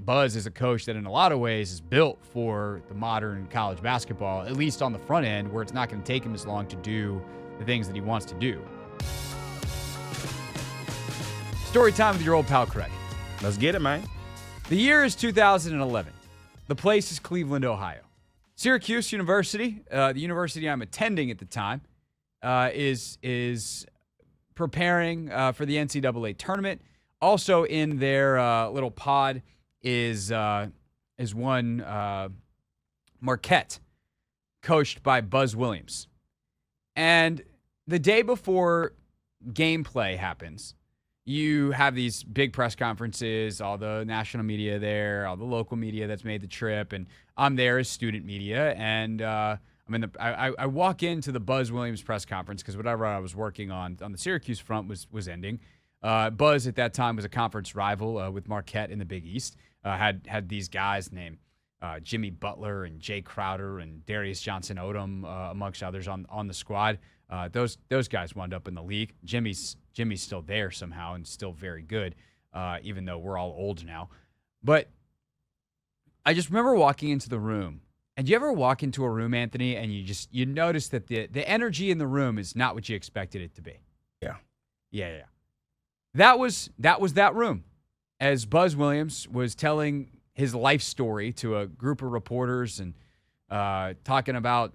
Buzz is a coach that in a lot of ways is built for the modern college basketball, at least on the front end, where it's not going to take him as long to do the things that he wants to do. Story time with your old pal Craig. Let's get it, man. The year is 2011. The place is Cleveland, Ohio. Syracuse University, the university I'm attending at the time, is preparing for the NCAA tournament. Also in their little pod is one Marquette, coached by Buzz Williams. And the day before gameplay happens, you have these big press conferences, all the national media there, all the local media that's made the trip, and I'm there as student media. And I walk into the Buzz Williams press conference because whatever I was working on the Syracuse front was ending. Buzz at that time was a conference rival with Marquette in the Big East. Had these guys named Jimmy Butler and Jay Crowder and Darius Johnson-Odom, amongst others, on the squad. Those guys wound up in the league. Jimmy's still there somehow and still very good, even though we're all old now. But I just remember walking into the room. And you ever walk into a room, Anthony, and you notice that the energy in the room is not what you expected it to be? Yeah. That was that room. As Buzz Williams was telling his life story to a group of reporters and talking about,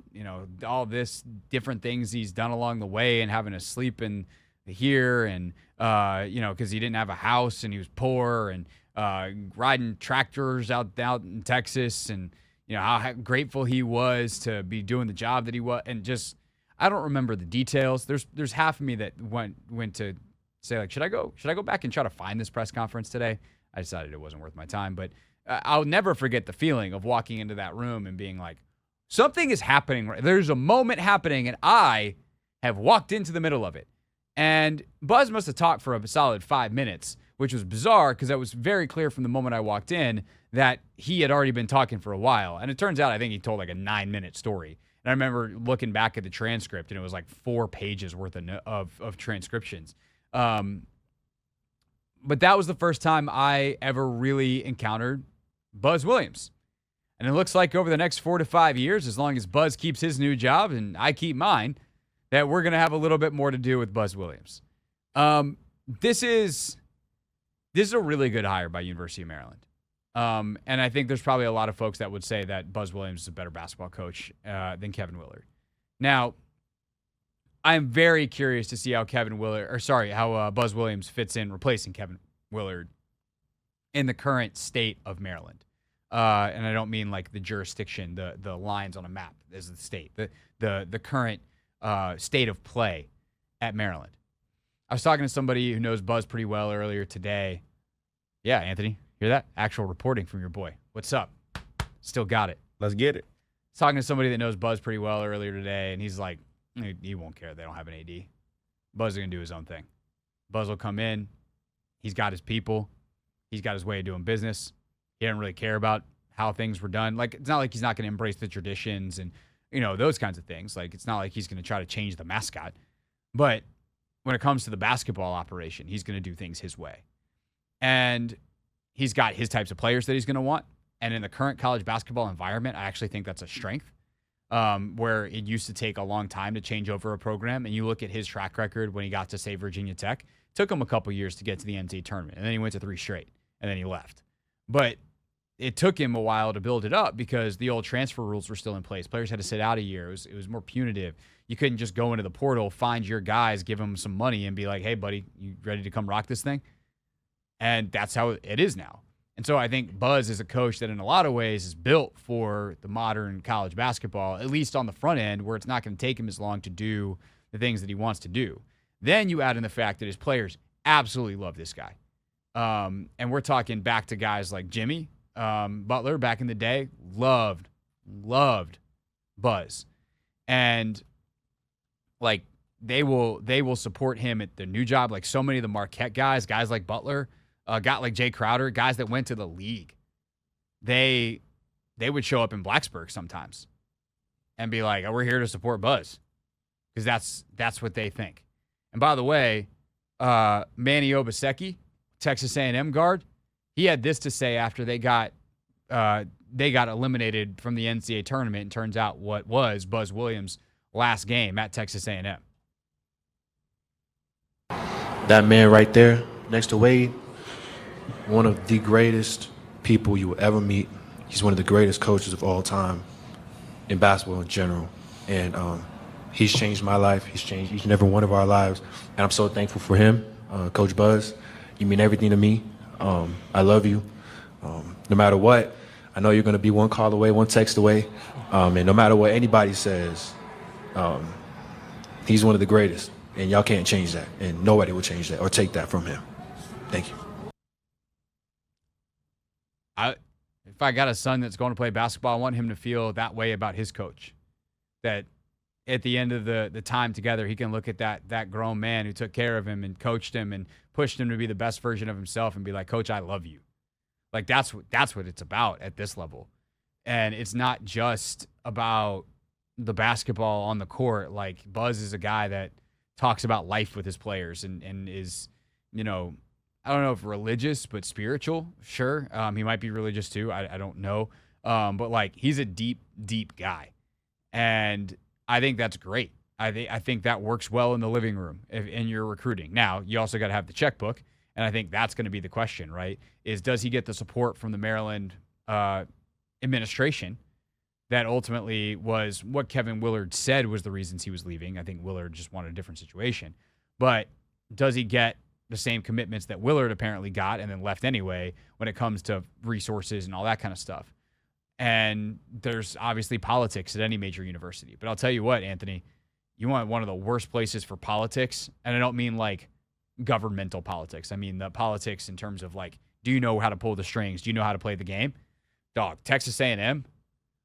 all this different things he's done along the way and having to sleep in here and, because he didn't have a house and he was poor and riding tractors out in Texas and, how grateful he was to be doing the job that he was. And just, I don't remember the details. There's half of me that went to say, like, should I go back and try to find this press conference today? I decided it wasn't worth my time, but I'll never forget the feeling of walking into that room and being like, something is happening. There's a moment happening, and I have walked into the middle of it. And Buzz must have talked for a solid 5 minutes, which was bizarre because that was very clear from the moment I walked in that he had already been talking for a while. And it turns out I think he told like a 9-minute story. And I remember looking back at the transcript, and it was like 4 pages worth of transcriptions. But that was the first time I ever really encountered Buzz Williams. And it looks like over the next 4 to 5 years, as long as Buzz keeps his new job and I keep mine, that we're going to have a little bit more to do with Buzz Williams. This is a really good hire by University of Maryland. And I think there's probably a lot of folks that would say that Buzz Williams is a better basketball coach than Kevin Willard. Now, I'm very curious to see how Buzz Williams fits in replacing Kevin Willard in the current state of Maryland. And I don't mean like the jurisdiction, the lines on a map is the state, the current state of play at Maryland. I was talking to somebody who knows Buzz pretty well earlier today. Yeah, Anthony, hear that? Actual reporting from your boy. What's up? Still got it. Let's get it. I was talking to somebody that knows Buzz pretty well earlier today, and he's like, he won't care. They don't have an AD. Buzz is going to do his own thing. Buzz will come in. He's got his people. He's got his way of doing business. He doesn't really care about how things were done. Like, it's not like he's not going to embrace the traditions and, those kinds of things. Like, it's not like he's going to try to change the mascot. But when it comes to the basketball operation, he's going to do things his way. And he's got his types of players that he's going to want. And in the current college basketball environment, I actually think that's a strength. Where it used to take a long time to change over a program. And you look at his track record when he got to, say, Virginia Tech. It took him a couple years to get to the NCAA tournament. And then he went to 3 straight. And then he left. But it took him a while to build it up because the old transfer rules were still in place. Players had to sit out a year. It was more punitive. You couldn't just go into the portal, find your guys, give them some money, and be like, hey, buddy, you ready to come rock this thing? And that's how it is now. And so I think Buzz is a coach that in a lot of ways is built for the modern college basketball, at least on the front end, where it's not going to take him as long to do the things that he wants to do. Then you add in the fact that his players absolutely love this guy. And we're talking back to guys like Jimmy Butler back in the day, loved Buzz. And like they will support him at the new job. Like so many of the Marquette guys like Butler, got like Jay Crowder, guys that went to the league. They would show up in Blacksburg sometimes and be like, oh, we're here to support Buzz. Because that's what they think. And by the way, Manny Obaseki, Texas A&M guard, He had this to say after they got eliminated from the NCAA tournament, and turns out what was Buzz Williams' last game at Texas A&M. That man right there next to Wade, one of the greatest people you will ever meet. He's one of the greatest coaches of all time in basketball in general. And he's changed my life. He's changed each and every one of our lives. And I'm so thankful for him. Coach Buzz, you mean everything to me. I love you. No matter what, I know you're going to be one call away, one text away. And no matter what anybody says, he's one of the greatest. And y'all can't change that. And nobody will change that or take that from him. Thank you. If I got a son that's going to play basketball, I want him to feel that way about his coach. That at the end of the time together, he can look at that grown man who took care of him and coached him and pushed him to be the best version of himself and be like, Coach, I love you. Like that's what it's about at this level. And it's not just about the basketball on the court. Like Buzz is a guy that talks about life with his players and is, you know, I don't know if religious, but spiritual. Sure. He might be religious too. I don't know. But like he's a deep, deep guy. And I think that's great. I think that works well in the living room in your recruiting. Now, you also got to have the checkbook. And I think that's going to be the question, right? Does he get the support from the Maryland administration that ultimately was what Kevin Willard said was the reasons he was leaving? I think Willard just wanted a different situation. But does he get the same commitments that Willard apparently got and then left anyway when it comes to resources and all that kind of stuff? And there's obviously politics at any major university. But I'll tell you what, Anthony, you want one of the worst places for politics, and I don't mean like governmental politics. I mean the politics in terms of like, do you know how to pull the strings? Do you know how to play the game? Dog, Texas A&M,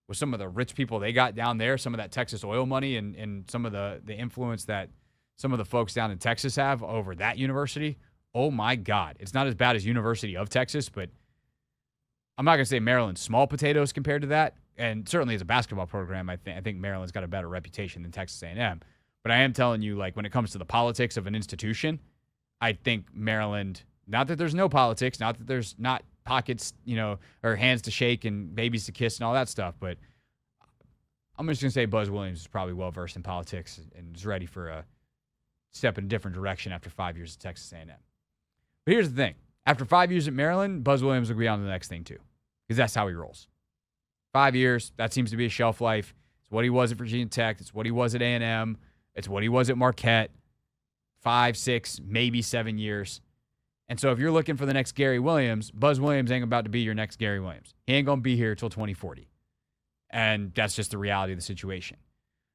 with some of the rich people they got down there, some of that Texas oil money and some of the influence that some of the folks down in Texas have over that university, oh my God. It's not as bad as University of Texas, but I'm not going to say Maryland's small potatoes compared to that. And certainly as a basketball program, I think Maryland's got a better reputation than Texas A&M. But I am telling you, like when it comes to the politics of an institution, I think Maryland, not that there's no politics, not that there's not pockets, you know, or hands to shake and babies to kiss and all that stuff, but I'm just going to say Buzz Williams is probably well-versed in politics and is ready for a step in a different direction after 5 years at Texas A&M. But here's the thing. After 5 years at Maryland, Buzz Williams will be on to the next thing too, because that's how he rolls. 5 years, that seems to be a shelf life. It's what he was at Virginia Tech. It's what he was at A&M. It's what he was at Marquette. 5, 6, maybe 7 years. And so if you're looking for the next Gary Williams, Buzz Williams ain't about to be your next Gary Williams. He ain't going to be here until 2040. And that's just the reality of the situation.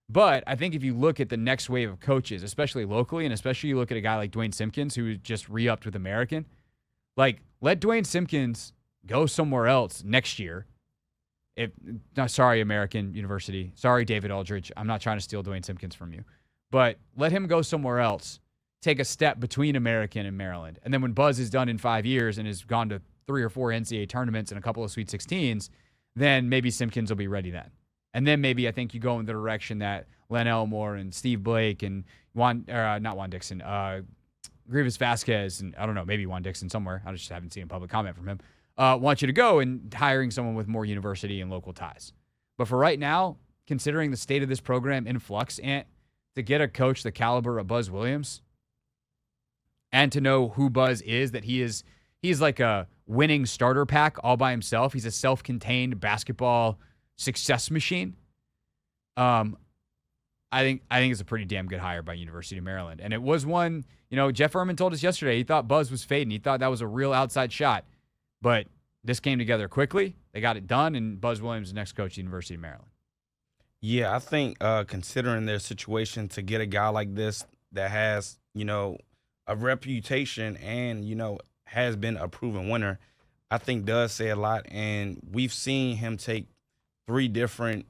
But I think if you look at the next wave of coaches, especially locally, and especially you look at a guy like Dwayne Simpkins, who just re-upped with American, like let Dwayne Simpkins go somewhere else next year. Sorry, American University. Sorry, David Aldridge. I'm not trying to steal Dwayne Simpkins from you. But let him go somewhere else. Take a step between American and Maryland. And then when Buzz is done in 5 years and has gone to 3 or 4 NCAA tournaments and a couple of Sweet 16s, then maybe Simpkins will be ready then. And then maybe I think you go in the direction that Len Elmore and Steve Blake and Grievous Vasquez, and I don't know, maybe Juan Dixon somewhere. I just haven't seen a public comment from him. Want you to go and hiring someone with more university and local ties. But for right now, considering the state of this program in flux, and to get a coach the caliber of Buzz Williams, and to know who Buzz is, that he's like a winning starter pack all by himself. He's a self-contained basketball success machine. I think it's a pretty damn good hire by University of Maryland. And it was one, you know, Jeff Erman told us yesterday, he thought Buzz was fading. He thought that was a real outside shot. But this came together quickly. They got it done, and Buzz Williams is the next coach at the University of Maryland. Yeah, I think considering their situation, to get a guy like this that has, you know, a reputation and, you know, has been a proven winner, I think does say a lot. And we've seen him take 3 different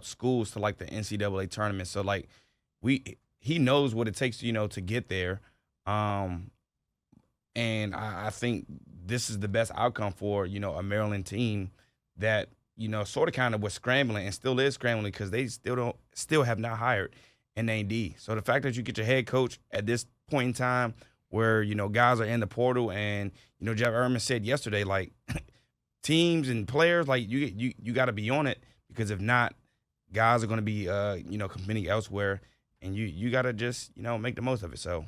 schools to like the NCAA tournament. So like he knows what it takes, you know, to get there. And I think this is the best outcome for, you know, a Maryland team that, you know, sort of kind of was scrambling and still is scrambling because they still have not hired an AD. So the fact that you get your head coach at this point in time where, you know, guys are in the portal and, you Jeff Erman said yesterday, like teams and players, like you got to be on it, because if not, guys are going to be competing elsewhere, and you got to just make the most of it. So.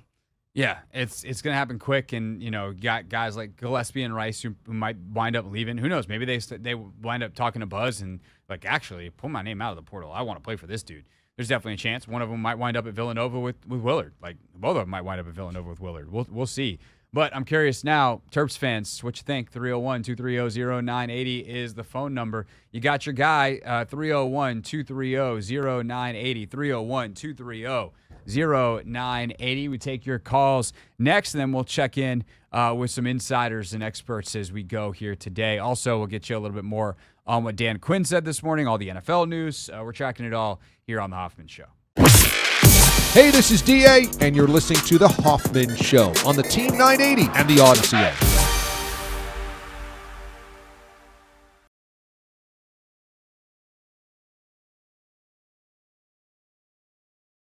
Yeah, it's going to happen quick, and you got guys like Gillespie and Rice who might wind up leaving. Who knows? Maybe they wind up talking to Buzz and like, actually, pull my name out of the portal. I want to play for this dude. There's definitely a chance one of them might wind up at Villanova with Willard. Like both of them might wind up at Villanova with Willard. We'll see. But I'm curious now, Terps fans, what you think? 301-230-0980 is the phone number. You got your guy, 301-230-0980, 301-230-0980. We take your calls next, and then we'll check in with some insiders and experts as we go here today. Also, we'll get you a little bit more on what Dan Quinn said this morning, all the NFL news. We're tracking it all here on The Hoffman Show. Hey, this is DA, and you're listening to The Hoffman Show on the Team 980 and the Odyssey app.